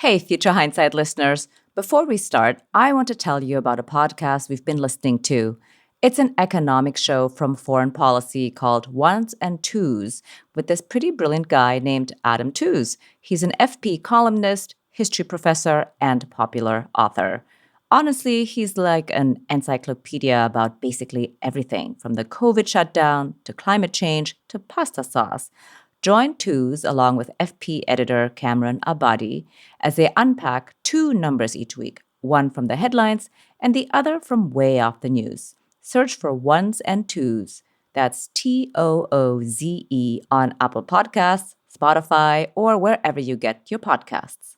Hey, Future Hindsight listeners. Before we start, I want to tell you about a podcast we've been listening to. It's an economics show from Foreign Policy called Ones and Twos with this pretty brilliant guy named Adam Tooze. He's an FP columnist, history professor, and popular author. Honestly, he's like an encyclopedia about basically everything from the COVID shutdown to climate change to pasta sauce. Join Twos along with FP editor Cameron Abadi as they unpack two numbers each week, one from the headlines and the other from way off the news. Search for Ones and Twos. That's TOOZE on Apple Podcasts, Spotify, or wherever you get your podcasts.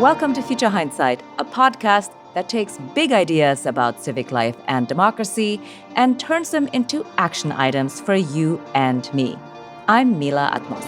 Welcome to Future Hindsight, a podcast that takes big ideas about civic life and democracy and turns them into action items for you and me. I'm Mila Atmos.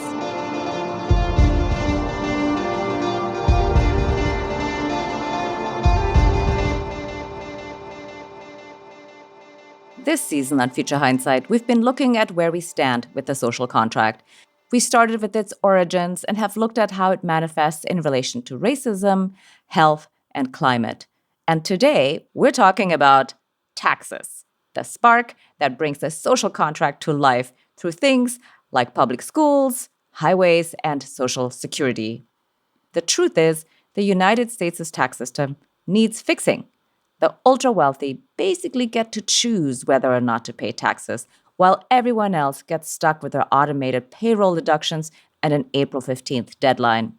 This season on Future Hindsight, we've been looking at where we stand with the social contract. We started with its origins and have looked at how it manifests in relation to racism, health, and climate. And today, we're talking about taxes, the spark that brings the social contract to life through things like public schools, highways, and social security. The truth is, the United States' tax system needs fixing. The ultra-wealthy basically get to choose whether or not to pay taxes, while everyone else gets stuck with their automated payroll deductions and an April 15th deadline.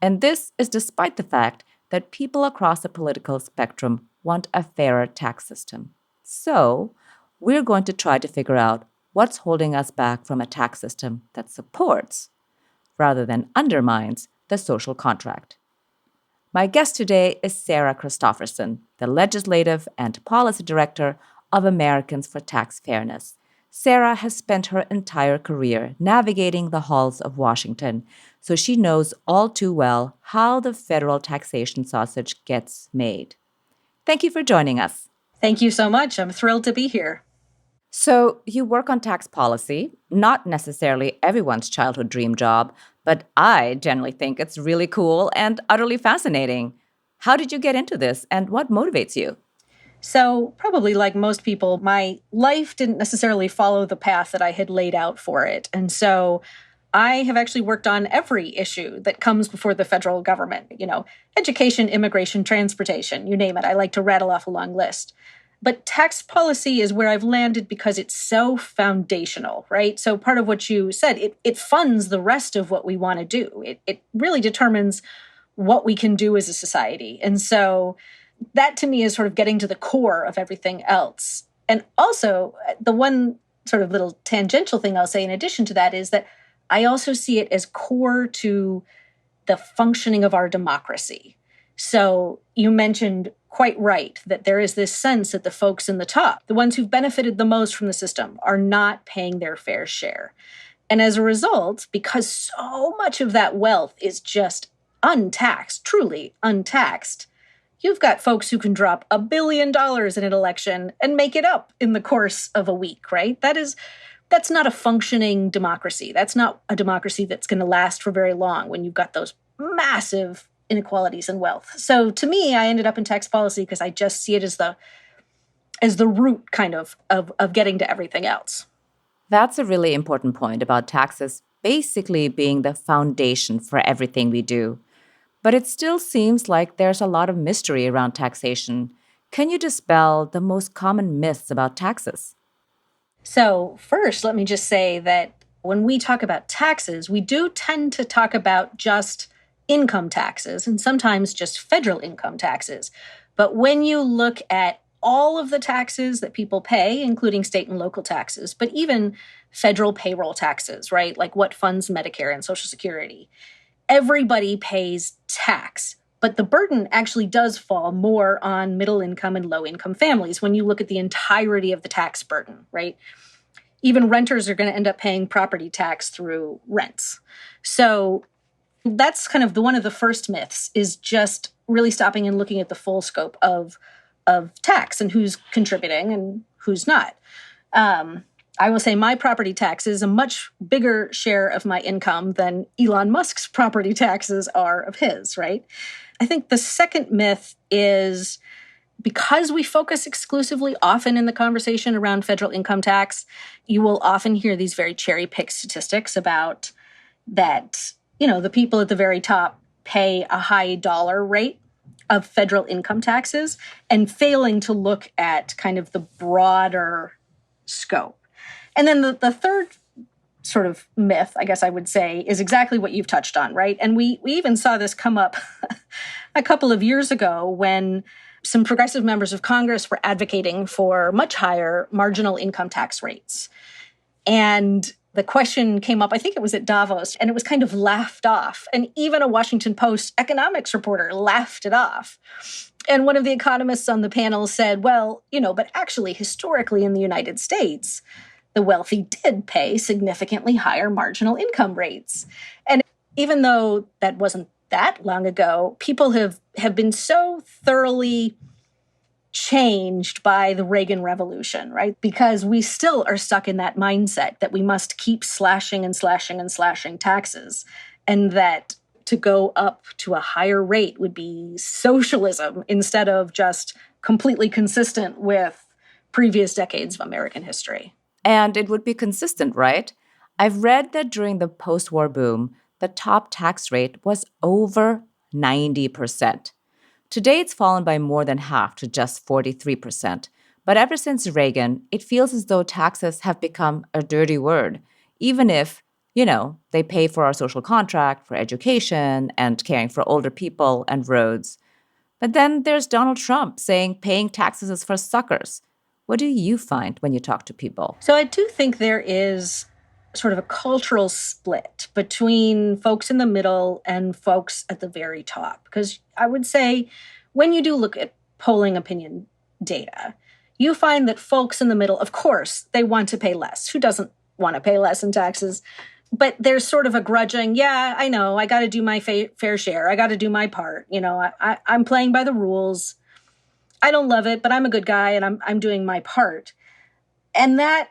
And this is despite the fact that people across the political spectrum want a fairer tax system. So, we're going to try to figure out what's holding us back from a tax system that supports, rather than undermines, the social contract. My guest today is Sarah Christopherson, the Legislative and Policy Director of Americans for Tax Fairness. Sarah has spent her entire career navigating the halls of Washington, so she knows all too well how the federal taxation sausage gets made. Thank you for joining us. Thank you so much. I'm thrilled to be here. So, you work on tax policy, not necessarily everyone's childhood dream job, but I generally think it's really cool and utterly fascinating. How did you get into this, and what motivates you? So, probably like most people, my life didn't necessarily follow the path that I had laid out for it. And so I have actually worked on every issue that comes before the federal government, education, immigration, transportation, you name it. I like to rattle off a long list. But tax policy is where I've landed because it's so foundational, right? So part of what you said, it funds the rest of what we want to do. It really determines what we can do as a society. And so that to me is sort of getting to the core of everything else. And also, the one sort of little tangential thing I'll say in addition to that is that I also see it as core to the functioning of our democracy. So you mentioned quite right that there is this sense that the folks in the top, the ones who've benefited the most from the system, are not paying their fair share. And as a result, because so much of that wealth is just untaxed, truly untaxed, you've got folks who can drop $1 billion in an election and make it up in the course of a week, right? That's not a functioning democracy. That's not a democracy that's going to last for very long when you've got those massive inequalities in wealth. So to me, I ended up in tax policy because I just see it as the root kind of getting to everything else. That's a really important point about taxes basically being the foundation for everything we do. But it still seems like there's a lot of mystery around taxation. Can you dispel the most common myths about taxes? So first, let me just say that when we talk about taxes, we do tend to talk about just income taxes and sometimes just federal income taxes. But when you look at all of the taxes that people pay, including state and local taxes, but even federal payroll taxes, right? Like what funds Medicare and Social Security, everybody pays tax. But the burden actually does fall more on middle income and low income families when you look at the entirety of the tax burden, right? Even renters are going to end up paying property tax through rents. So that's kind of one of the first myths, is just really stopping and looking at the full scope of tax and who's contributing and who's not. I will say my property tax is a much bigger share of my income than Elon Musk's property taxes are of his, right? I think the second myth is because we focus exclusively often in the conversation around federal income tax, you will often hear these very cherry-picked statistics about that, the people at the very top pay a high dollar rate of federal income taxes and failing to look at kind of the broader scope. And then the third sort of myth, I guess I would say, is exactly what you've touched on, right? And we even saw this come up a couple of years ago when some progressive members of Congress were advocating for much higher marginal income tax rates. And the question came up, I think it was at Davos, and it was kind of laughed off. And even a Washington Post economics reporter laughed it off. And one of the economists on the panel said, well, but actually historically in the United States, the wealthy did pay significantly higher marginal income rates. And even though that wasn't that long ago, people have been so thoroughly changed by the Reagan Revolution, right? Because we still are stuck in that mindset that we must keep slashing and slashing and slashing taxes, and that to go up to a higher rate would be socialism instead of just completely consistent with previous decades of American history. And it would be consistent, right? I've read that during the post-war boom, the top tax rate was over 90%. Today, it's fallen by more than half to just 43%. But ever since Reagan, it feels as though taxes have become a dirty word, even if, they pay for our social contract, for education, and caring for older people and roads. But then there's Donald Trump saying paying taxes is for suckers. What do you find when you talk to people? So I do think there is sort of a cultural split between folks in the middle and folks at the very top. Because I would say when you do look at polling opinion data, you find that folks in the middle, of course, they want to pay less. Who doesn't want to pay less in taxes? But there's sort of a grudging, yeah, I know, I got to do my fair share. I got to do my part. I'm playing by the rules. I don't love it, but I'm a good guy and I'm doing my part. And that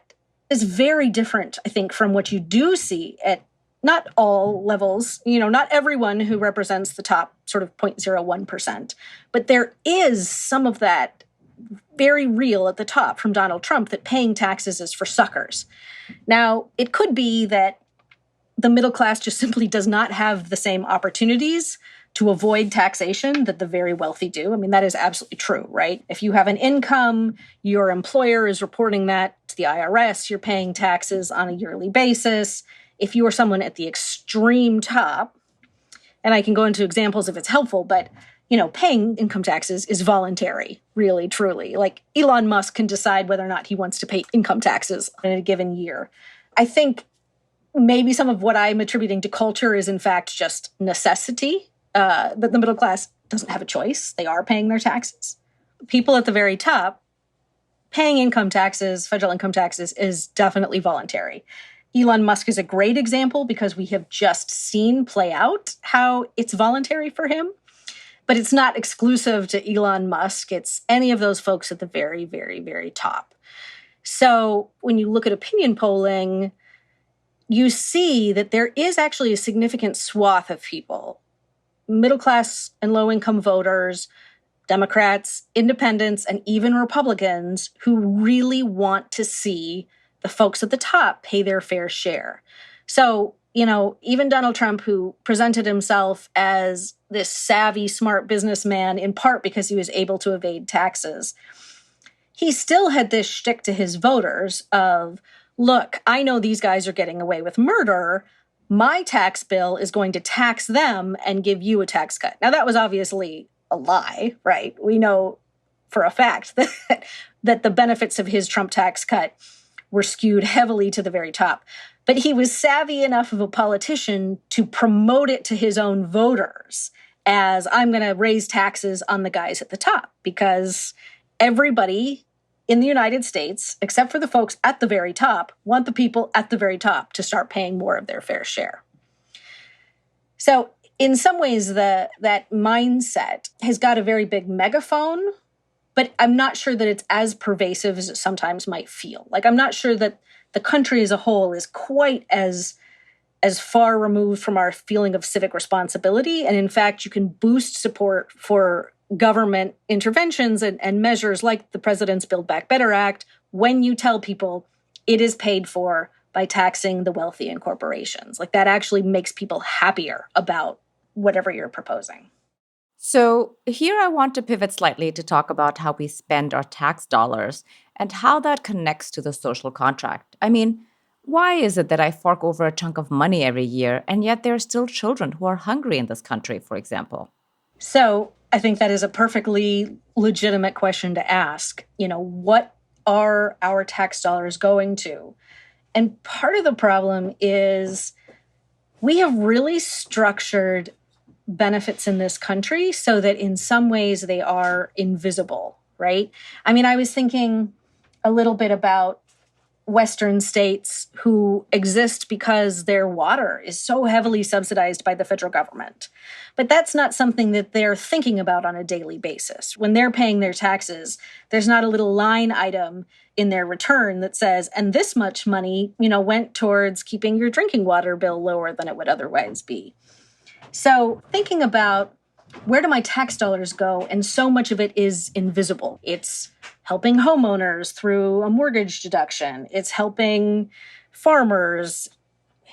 is very different, I think, from what you do see at not all levels, not everyone who represents the top sort of 0.01%, but there is some of that very real at the top from Donald Trump that paying taxes is for suckers. Now, it could be that the middle class just simply does not have the same opportunities to avoid taxation that the very wealthy do. I mean, that is absolutely true, right? If you have an income, your employer is reporting that to the IRS, you're paying taxes on a yearly basis. If you are someone at the extreme top, and I can go into examples if it's helpful, but paying income taxes is voluntary, really, truly. Like Elon Musk can decide whether or not he wants to pay income taxes in a given year. I think maybe some of what I'm attributing to culture is in fact just necessity. That the middle class doesn't have a choice. They are paying their taxes. People at the very top, paying income taxes, federal income taxes, is definitely voluntary. Elon Musk is a great example because we have just seen play out how it's voluntary for him. But it's not exclusive to Elon Musk. It's any of those folks at the very, very, very top. So when you look at opinion polling, you see that there is actually a significant swath of people, middle class and low income voters, Democrats, independents, and even Republicans who really want to see the folks at the top pay their fair share. So, even Donald Trump, who presented himself as this savvy, smart businessman, in part because he was able to evade taxes, he still had this shtick to his voters of, look, I know these guys are getting away with murder. My tax bill is going to tax them and give you a tax cut. Now, that was obviously a lie, right? We know for a fact that the benefits of his Trump tax cut were skewed heavily to the very top. But he was savvy enough of a politician to promote it to his own voters as, I'm going to raise taxes on the guys at the top, because everybody in the United States, except for the folks at the very top, want the people at the very top to start paying more of their fair share. So in some ways, that mindset has got a very big megaphone, but I'm not sure that it's as pervasive as it sometimes might feel. Like, I'm not sure that the country as a whole is quite as far removed from our feeling of civic responsibility. And in fact, you can boost support for government interventions and measures like the president's Build Back Better Act when you tell people it is paid for by taxing the wealthy and corporations. Like that actually makes people happier about whatever you're proposing. So, here I want to pivot slightly to talk about how we spend our tax dollars and how that connects to the social contract. I mean, why is it that I fork over a chunk of money every year and yet there are still children who are hungry in this country, for example? So, I think that is a perfectly legitimate question to ask. What are our tax dollars going to? And part of the problem is we have really structured benefits in this country so that in some ways they are invisible, right? I mean, I was thinking a little bit about Western states who exist because their water is so heavily subsidized by the federal government. But that's not something that they're thinking about on a daily basis. When they're paying their taxes, there's not a little line item in their return that says, and this much money, went towards keeping your drinking water bill lower than it would otherwise be. So thinking about where do my tax dollars go? And so much of it is invisible. It's helping homeowners through a mortgage deduction. It's helping farmers.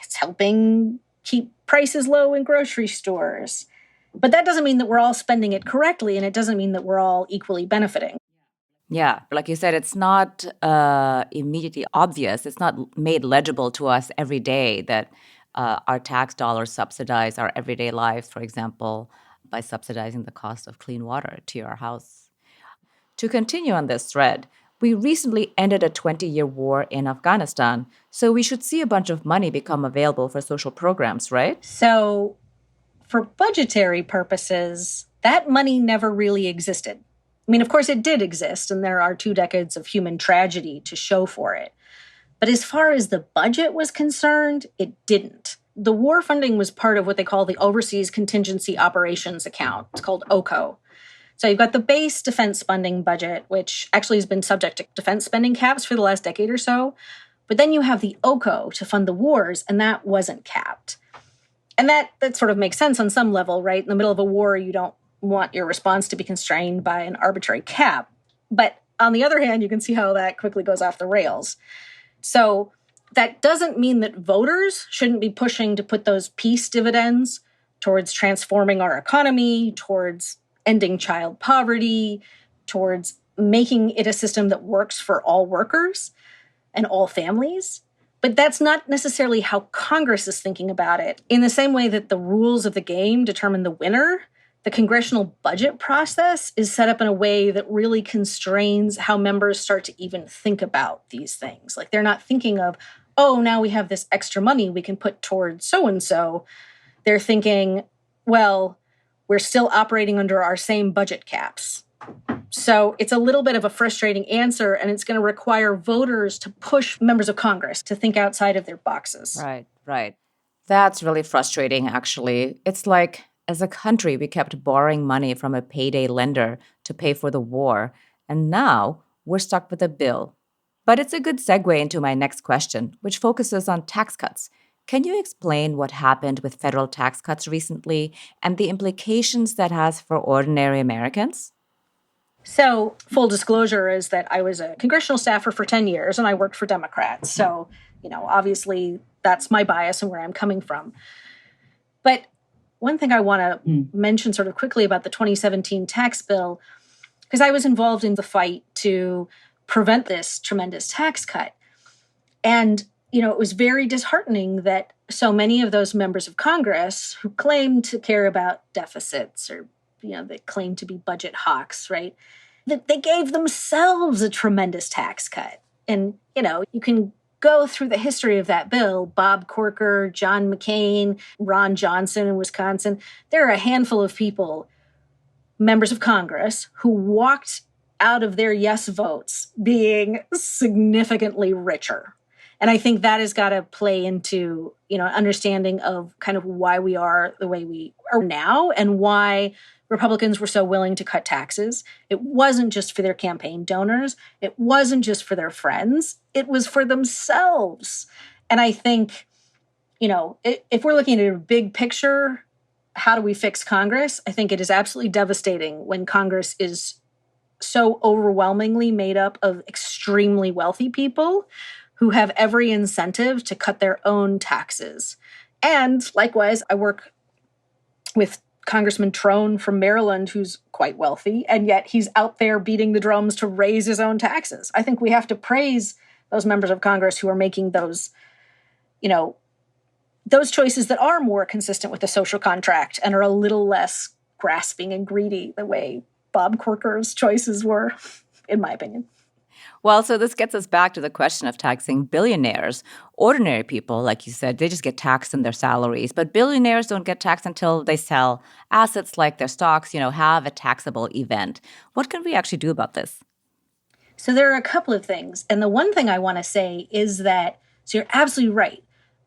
It's helping keep prices low in grocery stores. But that doesn't mean that we're all spending it correctly, and it doesn't mean that we're all equally benefiting. Yeah, like you said, it's not immediately obvious. It's not made legible to us every day that our tax dollars subsidize our everyday lives, for example, by subsidizing the cost of clean water to your house. To continue on this thread, we recently ended a 20-year war in Afghanistan, so we should see a bunch of money become available for social programs, right? So for budgetary purposes, that money never really existed. I mean, of course, it did exist, and there are 2 decades of human tragedy to show for it. But as far as the budget was concerned, it didn't. The war funding was part of what they call the Overseas Contingency Operations Account. It's called OCO. So you've got the base defense spending budget, which actually has been subject to defense spending caps for the last decade or so. But then you have the OCO to fund the wars, and that wasn't capped. And that sort of makes sense on some level, right? In the middle of a war, you don't want your response to be constrained by an arbitrary cap. But on the other hand, you can see how that quickly goes off the rails. So that doesn't mean that voters shouldn't be pushing to put those peace dividends towards transforming our economy, towards ending child poverty, towards making it a system that works for all workers and all families. But that's not necessarily how Congress is thinking about it. In the same way that the rules of the game determine the winner, the congressional budget process is set up in a way that really constrains how members start to even think about these things. Like they're not thinking of, oh, now we have this extra money we can put towards so-and-so. They're thinking, well, we're still operating under our same budget caps. So it's a little bit of a frustrating answer, and it's going to require voters to push members of Congress to think outside of their boxes. Right. That's really frustrating, actually. It's like, as a country, we kept borrowing money from a payday lender to pay for the war, and now we're stuck with a bill. But it's a good segue into my next question, which focuses on tax cuts. Can you explain what happened with federal tax cuts recently and the implications that has for ordinary Americans? So, full disclosure is that I was a congressional staffer for 10 years and I worked for Democrats. So, obviously that's my bias and where I'm coming from. But one thing I want to mention sort of quickly about the 2017 tax bill, because I was involved in the fight to prevent this tremendous tax cut. And, it was very disheartening that so many of those members of Congress who claimed to care about deficits or, that claimed to be budget hawks, right, that they gave themselves a tremendous tax cut. And, you can go through the history of that bill, Bob Corker, John McCain, Ron Johnson in Wisconsin. There are a handful of people, members of Congress, who walked out of their yes votes being significantly richer. And I think that has got to play into, understanding of kind of why we are the way we are now and why Republicans were so willing to cut taxes. It wasn't just for their campaign donors. It wasn't just for their friends. It was for themselves. And I think, if we're looking at a big picture, how do we fix Congress? I think it is absolutely devastating when Congress is so overwhelmingly made up of extremely wealthy people who have every incentive to cut their own taxes. And likewise, I work with Congressman Trone from Maryland, who's quite wealthy, and yet he's out there beating the drums to raise his own taxes. I think we have to praise those members of Congress who are making those choices that are more consistent with the social contract and are a little less grasping and greedy the way Bob Corker's choices were, in my opinion. Well, so this gets us back to the question of taxing billionaires. Ordinary people, like you said, they just get taxed in their salaries. But billionaires don't get taxed until they sell assets like their stocks, have a taxable event. What can we actually do about this? So there are a couple of things. And the one thing I want to say is that, so you're absolutely right.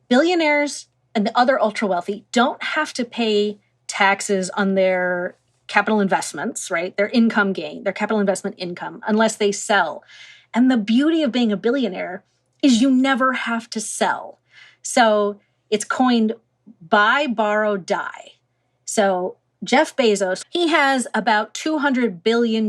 Billionaires and the other ultra wealthy don't have to pay taxes on their capital investments, right? Their income gain, their capital investment income, unless they sell. And the beauty of being a billionaire is you never have to sell. So it's coined buy, borrow, die. So Jeff Bezos, he has about $200 billion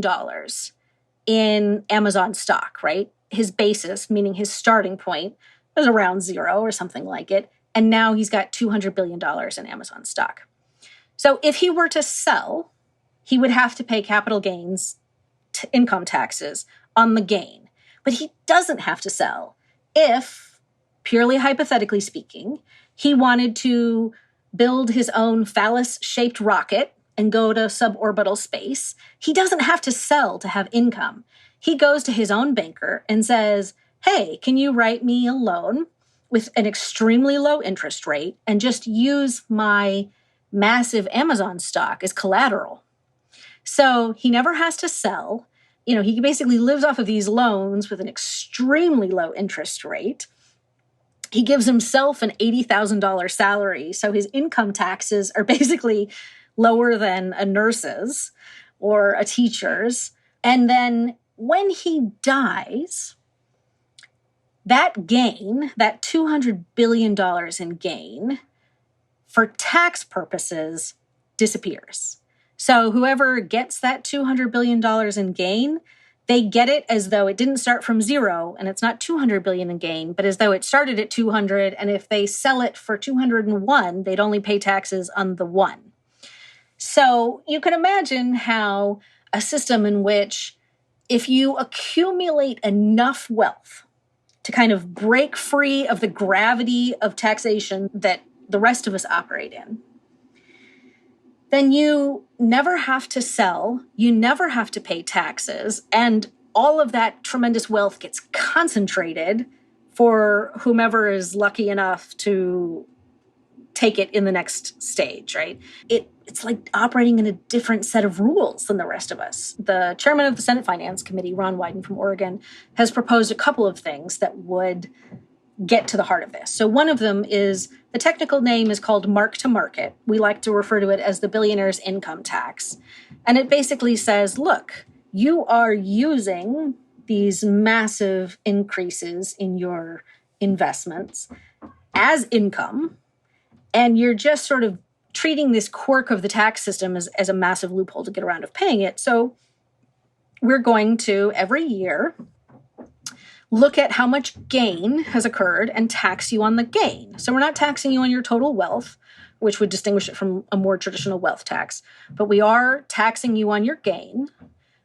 in Amazon stock, right? His basis, meaning his starting point, was around zero or something like it. And now he's got $200 billion in Amazon stock. So if he were to sell, he would have to pay capital gains income taxes on the gain. But he doesn't have to sell if, purely hypothetically speaking, he wanted to build his own phallus-shaped rocket and go to suborbital space. He doesn't have to sell to have income. He goes to his own banker and says, hey, can you write me a loan with an extremely low interest rate and just use my massive Amazon stock as collateral? So he never has to sell. He basically lives off of these loans with an extremely low interest rate. He gives himself an $80,000 salary. So his income taxes are basically lower than a nurse's or a teacher's. And then when he dies, that gain, that $200 billion in gain, for tax purposes, disappears. So whoever gets that $200 billion in gain, they get it as though it didn't start from zero and it's not $200 billion in gain, but as though it started at 200. And if they sell it for 201, they'd only pay taxes on the one. So you can imagine how a system in which if you accumulate enough wealth to kind of break free of the gravity of taxation that the rest of us operate in, then you never have to sell, you never have to pay taxes, and all of that tremendous wealth gets concentrated for whomever is lucky enough to take it in the next stage, right? It's like operating in a different set of rules than the rest of us. The chairman of the Senate Finance Committee, Ron Wyden from Oregon, has proposed a couple of things that would get to the heart of this. So one of them is, the technical name is called mark to market. We like to refer to it as the Billionaires Income Tax. And it basically says, look, you are using these massive increases in your investments as income, and you're just sort of treating this quirk of the tax system as a massive loophole to get around of paying it. So we're going to, every year, look at how much gain has occurred and tax you on the gain. So we're not taxing you on your total wealth, which would distinguish it from a more traditional wealth tax, but we are taxing you on your gain,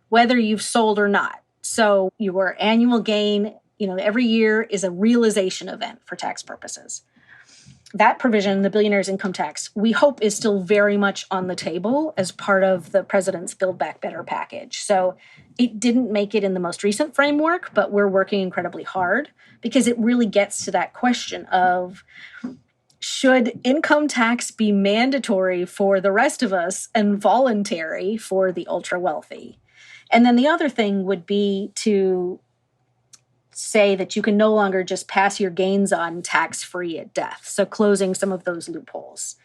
whether you've sold or not. So your annual gain, every year is a realization event for tax purposes. That provision, the Billionaires Income Tax, we hope is still very much on the table as part of the president's Build Back Better package. So it didn't make it in the most recent framework, but we're working incredibly hard because it really gets to that question of, should income tax be mandatory for the rest of us and voluntary for the ultra wealthy? And then the other thing would be to say that you can no longer just pass your gains on tax-free at death. So closing some of those loopholes.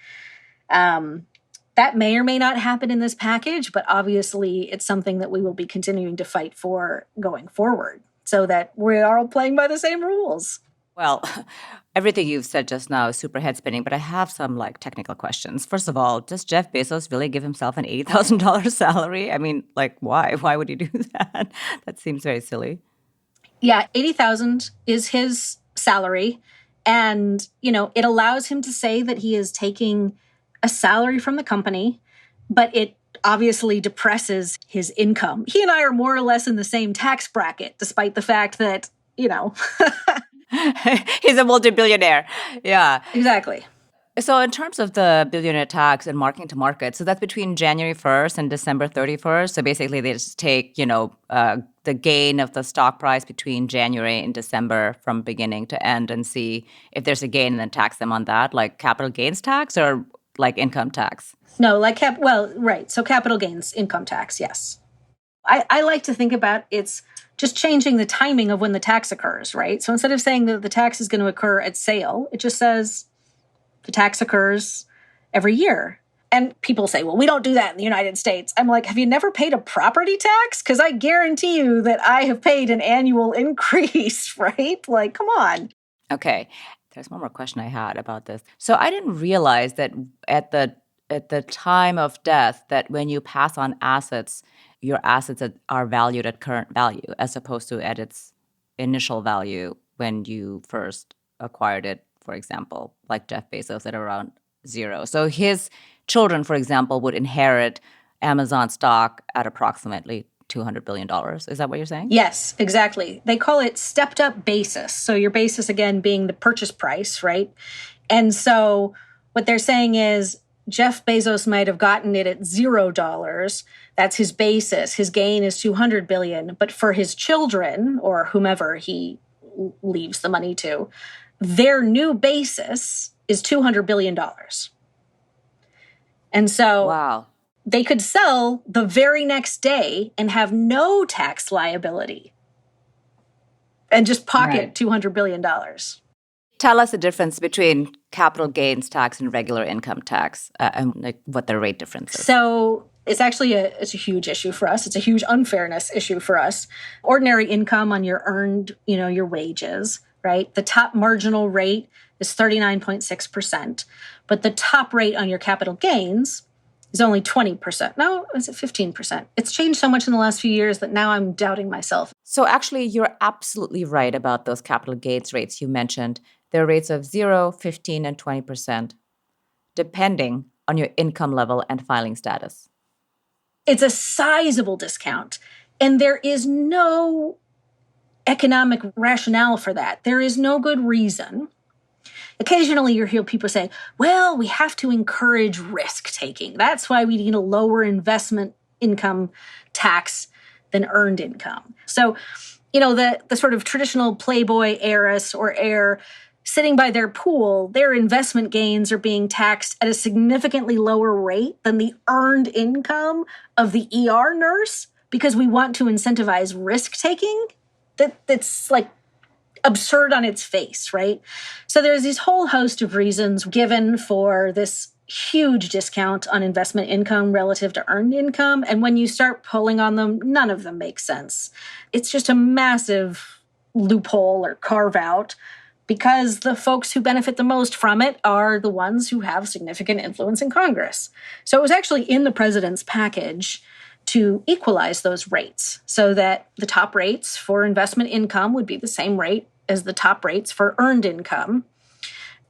That may or may not happen in this package, but obviously it's something that we will be continuing to fight for going forward so that we are all playing by the same rules. Well, everything you've said just now is super head spinning, but I have some technical questions. First of all, does Jeff Bezos really give himself an $80,000 salary? I mean, why? Why would he do that? That seems very silly. Yeah, 80,000 is his salary. And, it allows him to say that he is taking a salary from the company, but it obviously depresses his income. He and I are more or less in the same tax bracket, despite the fact that, He's a multi-billionaire. Yeah. Exactly. So in terms of the billionaire tax and marking to market, so that's between January 1st and December 31st. So basically they just take, the gain of the stock price between January and December from beginning to end and see if there's a gain and then tax them on that, like capital gains tax or like income tax? No, right. So capital gains income tax, yes. I like to think about it's just changing the timing of when the tax occurs, right? So instead of saying that the tax is going to occur at sale, it just says the tax occurs every year. And people say, well, we don't do that in the United States. I'm like, have you never paid a property tax? Because I guarantee you that I have paid an annual increase, right? Like, come on. Okay. There's one more question I had about this. So I didn't realize that at the time of death, that when you pass on assets, your assets are valued at current value as opposed to at its initial value when you first acquired it, for example, like Jeff Bezos at around zero. So his children, for example, would inherit Amazon stock at approximately $200 billion. Is that what you're saying? Yes, exactly. They call it stepped up basis. So your basis, again, being the purchase price, right? And so what they're saying is Jeff Bezos might have gotten it at $0. That's his basis. His gain is $200 billion. But for his children or whomever he leaves the money to, their new basis is $200 billion. And so wow. They could sell the very next day and have no tax liability and just pocket $200 billion. Tell us the difference between capital gains tax and regular income tax and what the rate difference is. So it's actually it's a huge issue for us. It's a huge unfairness issue for us. Ordinary income on your earned, your wages, right? The top marginal rate is 39.6%, but the top rate on your capital gains is only 20%. No, is it 15%? It's changed so much in the last few years that now I'm doubting myself. So actually, you're absolutely right about those capital gains rates you mentioned. They're rates of 0, 15, and 20%, depending on your income level and filing status. It's a sizable discount, and there is no economic rationale for that. There is no good reason. Occasionally, you hear people say, well, we have to encourage risk-taking. That's why we need a lower investment income tax than earned income. So, the sort of traditional Playboy heiress or heir sitting by their pool, their investment gains are being taxed at a significantly lower rate than the earned income of the ER nurse because we want to incentivize risk-taking. That's like absurd on its face, right? So there's this whole host of reasons given for this huge discount on investment income relative to earned income. And when you start pulling on them, none of them make sense. It's just a massive loophole or carve out because the folks who benefit the most from it are the ones who have significant influence in Congress. So it was actually in the president's package to equalize those rates so that the top rates for investment income would be the same rate as the top rates for earned income.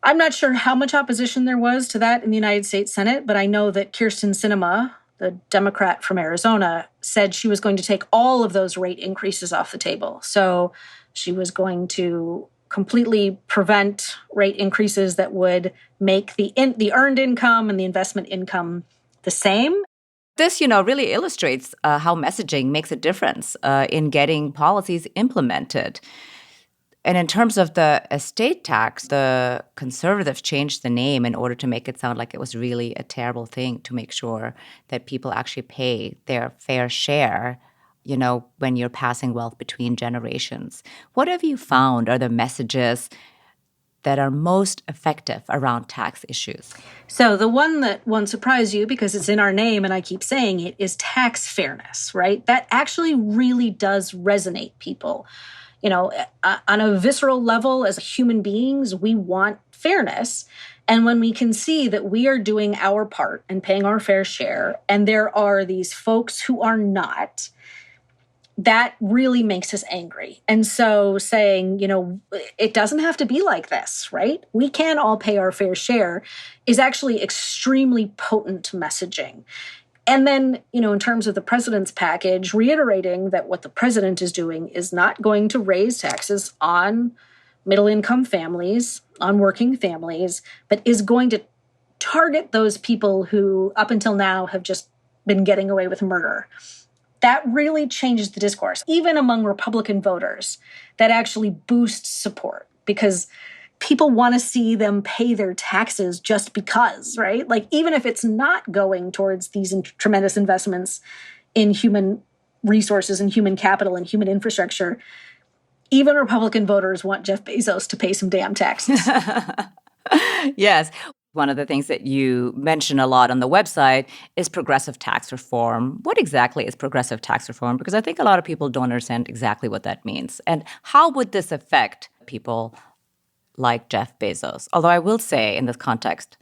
I'm not sure how much opposition there was to that in the United States Senate, but I know that Kyrsten Sinema, the Democrat from Arizona, said she was going to take all of those rate increases off the table. So she was going to completely prevent rate increases that would make the earned income and the investment income the same. This, really illustrates how messaging makes a difference in getting policies implemented. And in terms of the estate tax, the conservatives changed the name in order to make it sound like it was really a terrible thing to make sure that people actually pay their fair share when you're passing wealth between generations. What have you found are the messages that are most effective around tax issues? So the one that won't surprise you because it's in our name and I keep saying it is tax fairness, right? That actually really does resonate people. On a visceral level, as human beings, we want fairness. And when we can see that we are doing our part and paying our fair share, and there are these folks who are not, that really makes us angry. And so saying, it doesn't have to be like this, right? We can all pay our fair share is actually extremely potent messaging. And then, in terms of the president's package, reiterating that what the president is doing is not going to raise taxes on middle-income families, on working families, but is going to target those people who up until now have just been getting away with murder. That really changes the discourse, even among Republican voters. That actually boosts support because people want to see them pay their taxes just because, right? Like, even if it's not going towards these tremendous investments in human resources and human capital and human infrastructure, even Republican voters want Jeff Bezos to pay some damn taxes. Yes. One of the things that you mention a lot on the website is progressive tax reform. What exactly is progressive tax reform? Because I think a lot of people don't understand exactly what that means. And how would this affect people like Jeff Bezos? Although I will say in this context,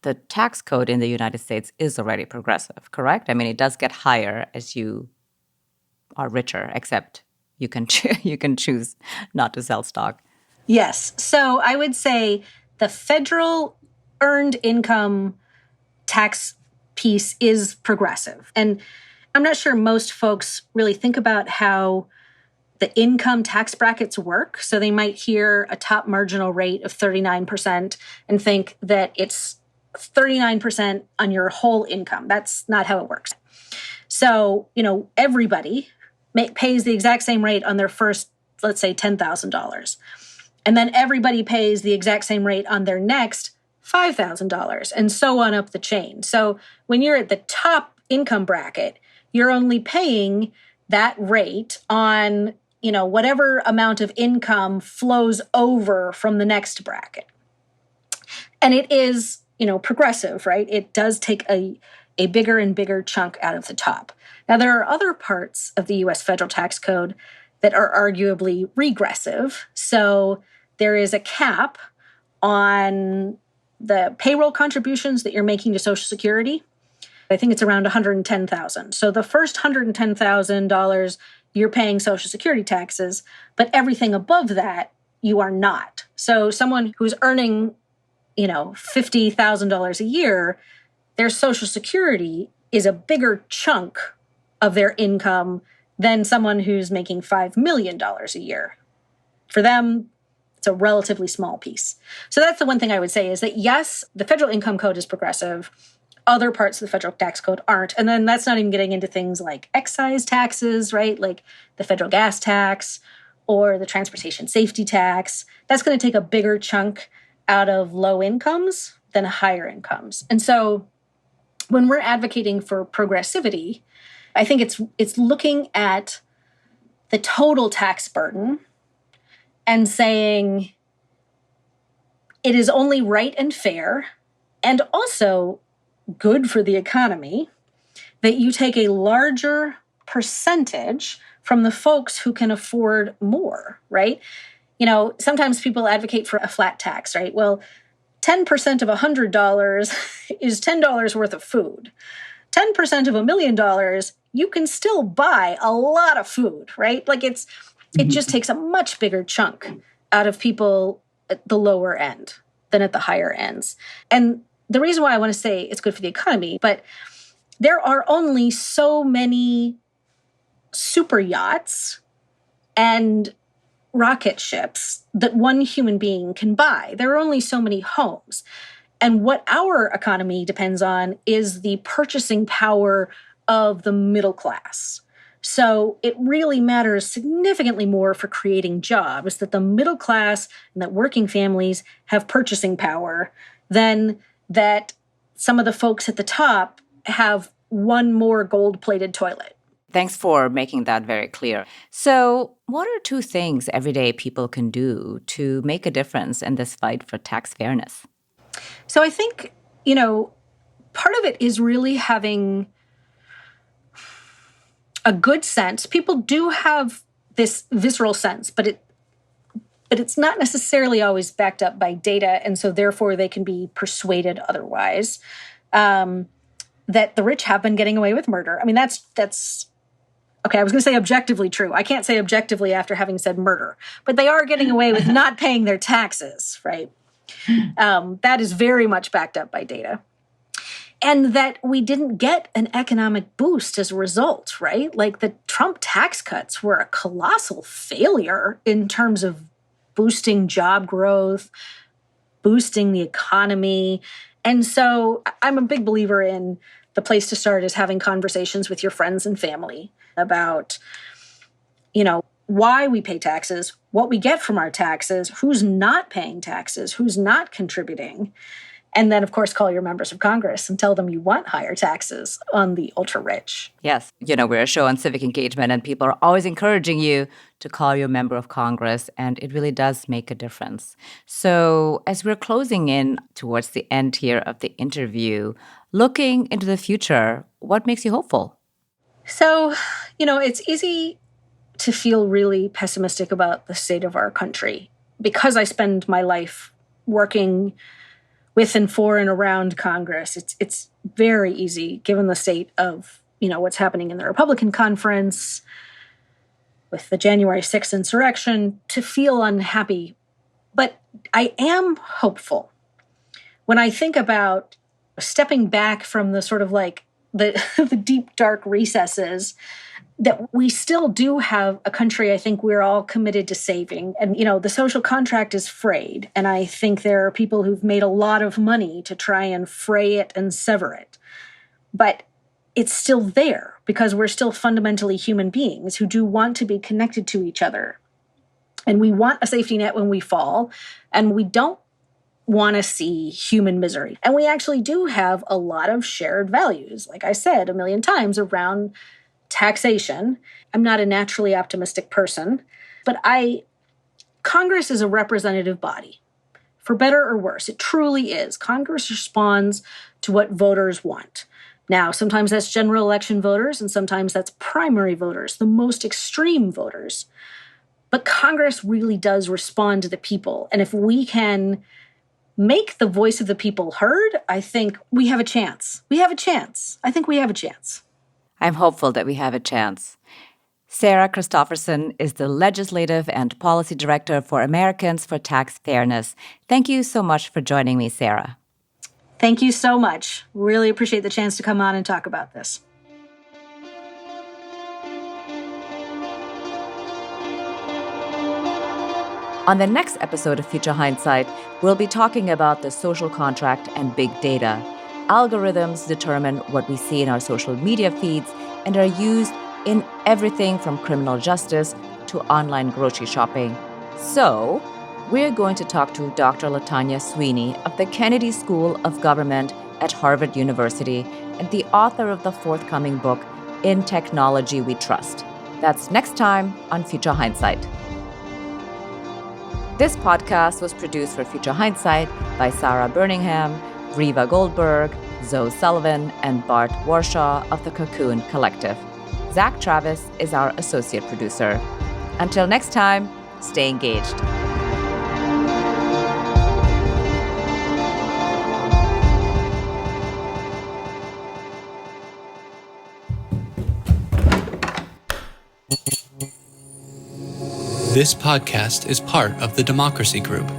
the tax code in the United States is already progressive, correct? I mean, it does get higher as you are richer, except you can you can choose not to sell stock. Yes. So I would say the federal earned income tax piece is progressive. And I'm not sure most folks really think about how the income tax brackets work. So they might hear a top marginal rate of 39% and think that it's 39% on your whole income. That's not how it works. So, everybody pays the exact same rate on their first, let's say, $10,000. And then everybody pays the exact same rate on their next $5,000 and so on up the chain. So when you're at the top income bracket, you're only paying that rate on, whatever amount of income flows over from the next bracket. And it is, progressive, right? It does take a bigger and bigger chunk out of the top. Now, there are other parts of the U.S. federal tax code that are arguably regressive. So there is a cap on the payroll contributions that you're making to Social Security. I think it's around $110,000. So the first $110,000, you're paying Social Security taxes, but everything above that, you are not. So someone who's earning, $50,000 a year, their Social Security is a bigger chunk of their income than someone who's making $5 million a year. For them, it's a relatively small piece. So that's the one thing I would say is that, yes, the federal income code is progressive. Other parts of the federal tax code aren't. And then that's not even getting into things like excise taxes, right? Like the federal gas tax or the transportation safety tax. That's going to take a bigger chunk out of low incomes than higher incomes. And so when we're advocating for progressivity, I think it's looking at the total tax burden and saying it is only right and fair and also good for the economy that you take a larger percentage from the folks who can afford more, right? Sometimes people advocate for a flat tax, right? Well, 10% of $100 is $10 worth of food. 10% of $1 million, you can still buy a lot of food, right? Like it just takes a much bigger chunk out of people at the lower end than at the higher ends. And the reason why I want to say it's good for the economy, but there are only so many super yachts and rocket ships that one human being can buy. There are only so many homes. And what our economy depends on is the purchasing power of the middle class. So it really matters significantly more for creating jobs that the middle class and that working families have purchasing power than that some of the folks at the top have one more gold-plated toilet. Thanks for making that very clear. So, what are two things everyday people can do to make a difference in this fight for tax fairness? So I think, part of it is really having a good sense. People do have this visceral sense, but it's not necessarily always backed up by data, and so therefore they can be persuaded otherwise. That the rich have been getting away with murder. I mean, that's okay. I was going to say objectively true. I can't say objectively after having said murder, but they are getting away with not paying their taxes, right? That is very much backed up by data. And that we didn't get an economic boost as a result, right? Like the Trump tax cuts were a colossal failure in terms of boosting job growth, boosting the economy. And so I'm a big believer in the place to start is having conversations with your friends and family about, why we pay taxes, what we get from our taxes, who's not paying taxes, who's not contributing. And then, of course, call your members of Congress and tell them you want higher taxes on the ultra-rich. Yes. We're a show on civic engagement, and people are always encouraging you to call your member of Congress, and it really does make a difference. So as we're closing in towards the end here of the interview, looking into the future, what makes you hopeful? So, it's easy to feel really pessimistic about the state of our country because I spend my life working with and for and around Congress. It's very easy, given the state of, what's happening in the Republican conference with the January 6th insurrection, to feel unhappy. But I am hopeful. When I think about stepping back from the sort of like the deep, dark recesses, that we still do have a country I think we're all committed to saving. And, the social contract is frayed. And I think there are people who've made a lot of money to try and fray it and sever it. But it's still there because we're still fundamentally human beings who do want to be connected to each other. And we want a safety net when we fall. And we don't want to see human misery. And we actually do have a lot of shared values, like I said a million times, around taxation. I'm not a naturally optimistic person, but Congress is a representative body, for better or worse. It truly is. Congress responds to what voters want. Now, sometimes that's general election voters, and sometimes that's primary voters, the most extreme voters. But Congress really does respond to the people. And if we can make the voice of the people heard, I think we have a chance. We have a chance. I think we have a chance. I'm hopeful that we have a chance. Sarah Christopherson is the Legislative and Policy Director for Americans for Tax Fairness. Thank you so much for joining me, Sarah. Thank you so much. Really appreciate the chance to come on and talk about this. On the next episode of Future Hindsight, we'll be talking about the social contract and big data. Algorithms determine what we see in our social media feeds and are used in everything from criminal justice to online grocery shopping. So, we're going to talk to Dr. Latanya Sweeney of the Kennedy School of Government at Harvard University and the author of the forthcoming book, In Technology We Trust. That's next time on Future Hindsight. This podcast was produced for Future Hindsight by Sarah Birmingham, Riva Goldberg, Zoe Sullivan, and Bart Warshaw of the Cocoon Collective. Zach Travis is our associate producer. Until next time, stay engaged. This podcast is part of the Democracy Group,